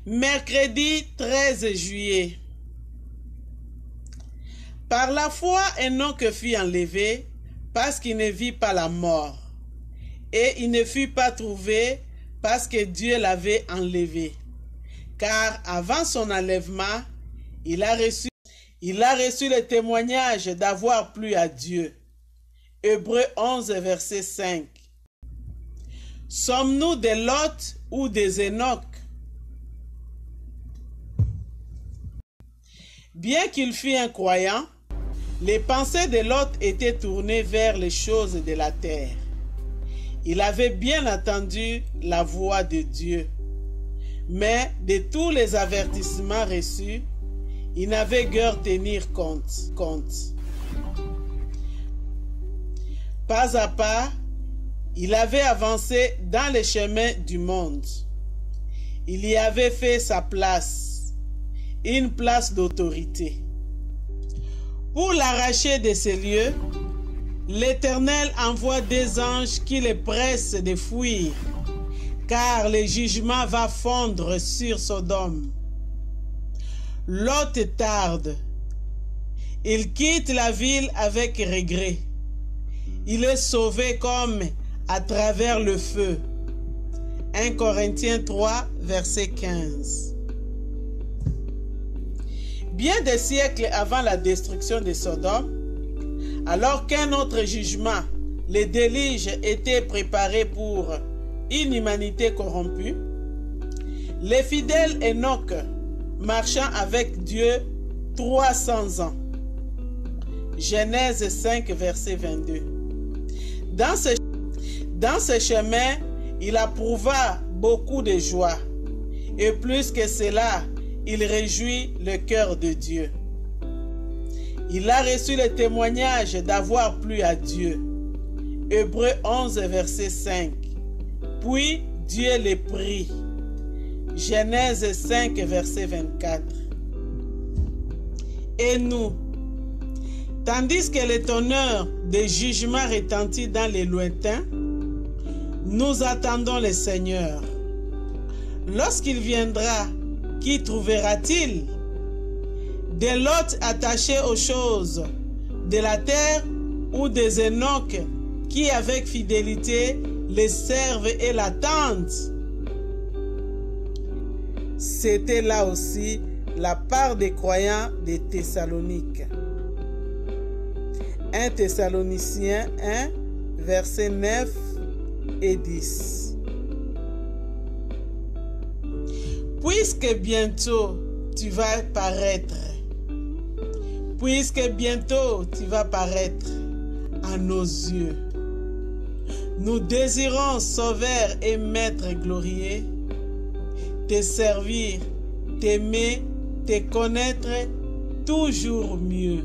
Mercredi 13 juillet. Par la foi, Enoch fut enlevé parce qu'il ne vit pas la mort. Et il ne fut pas trouvé parce que Dieu l'avait enlevé. Car avant son enlèvement, il a reçu le témoignage d'avoir plu à Dieu. Hébreux 11, verset 5. Sommes-nous des Lot ou des Enoch? Bien qu'il fût un croyant, les pensées de Lot étaient tournées vers les choses de la terre. Il avait bien entendu la voix de Dieu, mais de tous les avertissements reçus, il n'avait guère tenir compte. Pas à pas, il avait avancé dans les chemins du monde. Il y avait fait sa place, une place d'autorité. Pour l'arracher de ces lieux, l'Éternel envoie des anges qui les pressent de fuir, car le jugement va fondre sur Sodome. Lot tarde. Il quitte la ville avec regret. Il est sauvé comme à travers le feu. 1 Corinthiens 3, verset 15. Bien des siècles avant la destruction de Sodome, alors qu'un autre jugement, le déluge, était préparé pour une humanité corrompue, les fidèles Enoch marchant avec Dieu 300 ans. Genèse 5, verset 22. Dans ce chemin, il approuva beaucoup de joie, et plus que cela, il réjouit le cœur de Dieu. Il a reçu le témoignage d'avoir plu à Dieu. Hébreux 11, verset 5. Puis Dieu les prit. Genèse 5, verset 24. Et nous, tandis que le tonnerre des jugements retentit dans les lointains, nous attendons le Seigneur. Lorsqu'il viendra, qui trouvera-t-il? Des Lot attachés aux choses de la terre ou des Enoch qui avec fidélité les servent et l'attendent? C'était là aussi la part des croyants des Thessaloniques. 1 Thessaloniciens 1, versets 9 et 10. Puisque bientôt tu vas paraître, à nos yeux, nous désirons, Sauveur et Maître glorieux, te servir, t'aimer, te connaître toujours mieux.